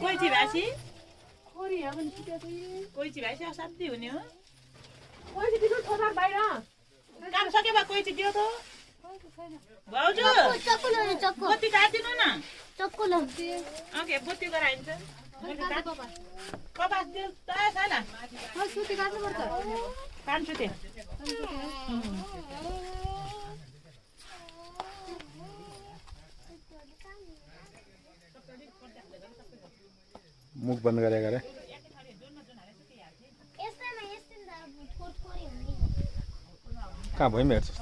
Koichi भाषी Koichi भाषी असाध्यै हुने हो काम सक्यो बा कोइची दियो त भाउजू बत्ती काटिदिनु न ओके बत्ती गराइन्छ कपास दियो त छैन काट्छु त्यो मुख बन्द गरेका रे कहाँ भइमे हेर्छस्